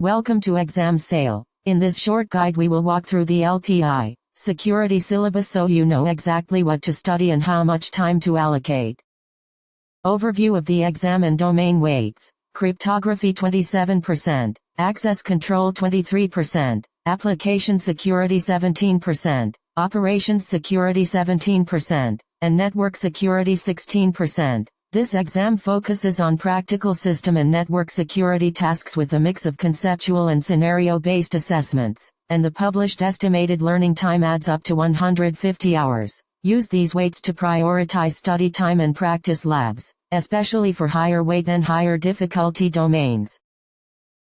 Welcome to Exam Sale. In this short guide we will walk through the LPI security syllabus so you know exactly what to study and how much time to allocate. Overview of the exam and domain weights. Cryptography 27%, access control 23%, application security 17%, operations security 17%, and network security 16%. This exam focuses on practical system and network security tasks with a mix of conceptual and scenario-based assessments, and the published estimated learning time adds up to 150 hours. Use these weights to prioritize study time and practice labs, especially for higher weight and higher difficulty domains.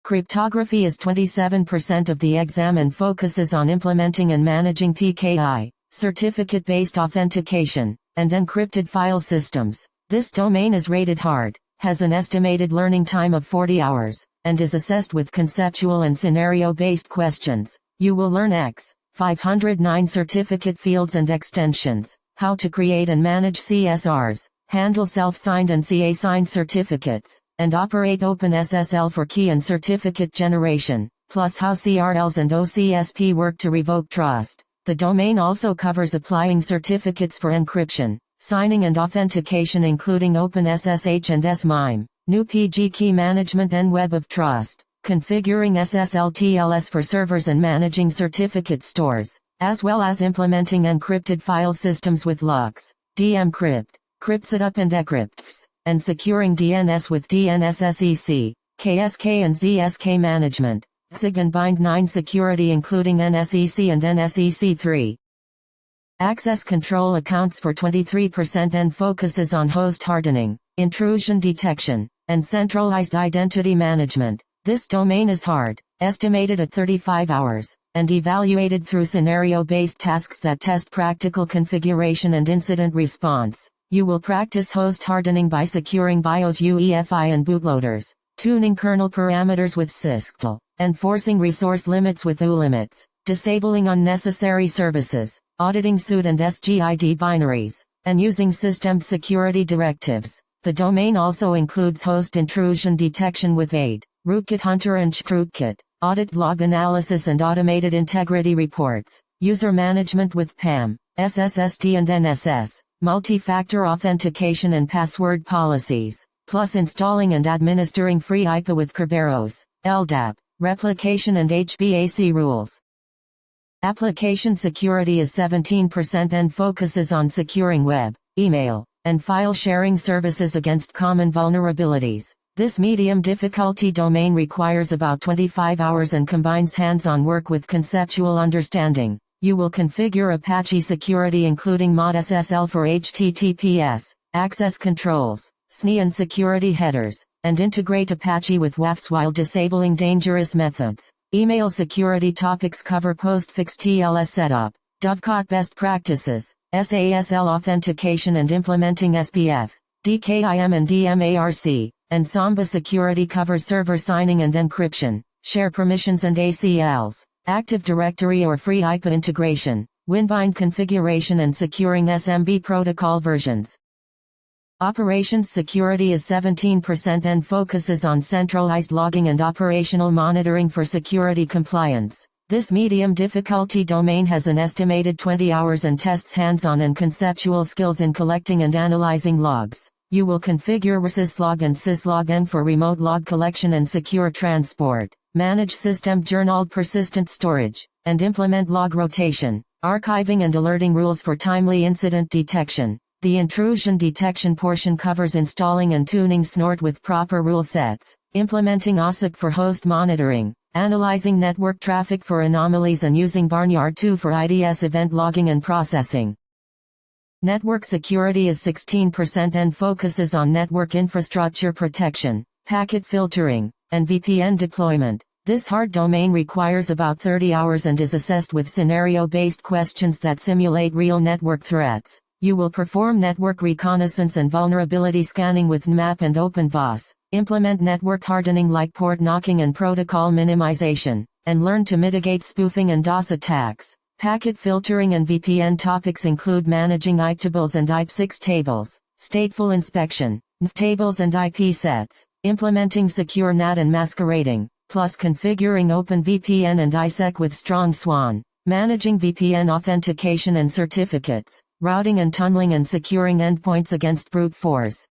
Cryptography is 27% of the exam and focuses on implementing and managing PKI, certificate-based authentication, and encrypted file systems. This domain is rated hard, has an estimated learning time of 40 hours, and is assessed with conceptual and scenario-based questions. You will learn X, 509 certificate fields and extensions, how to create and manage CSRs, handle self-signed and CA-signed certificates, and operate OpenSSL for key and certificate generation, plus how CRLs and OCSP work to revoke trust. The domain also covers applying certificates for encryption, signing and authentication including OpenSSH and SMIME, new PG key management and web of trust, configuring SSL/TLS for servers and managing certificate stores, as well as implementing encrypted file systems with LUKS, DMcrypt, cryptsetup and decrypts, and securing DNS with DNSSEC, KSK and ZSK management, SIG and Bind9 security including NSEC and NSEC3. Access control accounts for 23% and focuses on host hardening, intrusion detection, and centralized identity management. This domain is hard, estimated at 35 hours, and evaluated through scenario-based tasks that test practical configuration and incident response. You will practice host hardening by securing BIOS UEFI and bootloaders, tuning kernel parameters with SysCtl, enforcing resource limits with ulimits, disabling unnecessary services, auditing SUD and SGID binaries, and using system security directives. The domain also includes host intrusion detection with AID, Rootkit Hunter and Rootkit, audit log analysis and automated integrity reports, user management with PAM, SSSD and NSS, multi-factor authentication and password policies, plus installing and administering free IPA with Kerberos, LDAP, replication and HBAC rules. Application security is 17% and focuses on securing web, email, and file sharing services against common vulnerabilities. This medium difficulty domain requires about 25 hours and combines hands-on work with conceptual understanding. You will configure Apache security including mod SSL for HTTPS, access controls, SNI and security headers, and integrate Apache with WAFs while disabling dangerous methods. Email security topics cover postfix TLS setup, Dovecot best practices, SASL authentication and implementing SPF, DKIM and DMARC, and Samba security covers server signing and encryption, share permissions and ACLs, Active Directory or free IPA integration, Winbind configuration and securing SMB protocol versions. Operations security is 17% and focuses on centralized logging and operational monitoring for security compliance. This medium difficulty domain has an estimated 20 hours and tests hands-on and conceptual skills in collecting and analyzing logs. You will configure syslog and syslogin for remote log collection and secure transport, manage system journaled persistent storage, and implement log rotation, archiving and alerting rules for timely incident detection. The intrusion detection portion covers installing and tuning Snort with proper rule sets, implementing OSIC for host monitoring, analyzing network traffic for anomalies and using Barnyard 2 for IDS event logging and processing. Network security is 16% and focuses on network infrastructure protection, packet filtering, and VPN deployment. This hard domain requires about 30 hours and is assessed with scenario-based questions that simulate real network threats. You will perform network reconnaissance and vulnerability scanning with Nmap and OpenVAS, implement network hardening like port knocking and protocol minimization, and learn to mitigate spoofing and DOS attacks. Packet filtering and VPN topics include managing IP-tables and IP6 tables, stateful inspection, NF tables and IP sets, implementing secure NAT and masquerading, plus configuring OpenVPN and ISEC with strong SWAN, managing VPN authentication and certificates, routing and tunneling and securing endpoints against brute force.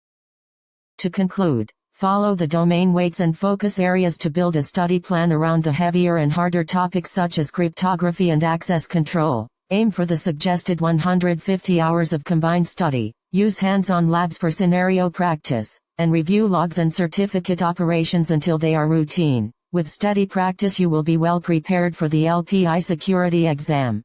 To conclude, follow the domain weights and focus areas to build a study plan around the heavier and harder topics such as cryptography and access control. Aim for the suggested 150 hours of combined study, use hands-on labs for scenario practice, and review logs and certificate operations until they are routine. With steady practice you will be well prepared for the LPI security exam.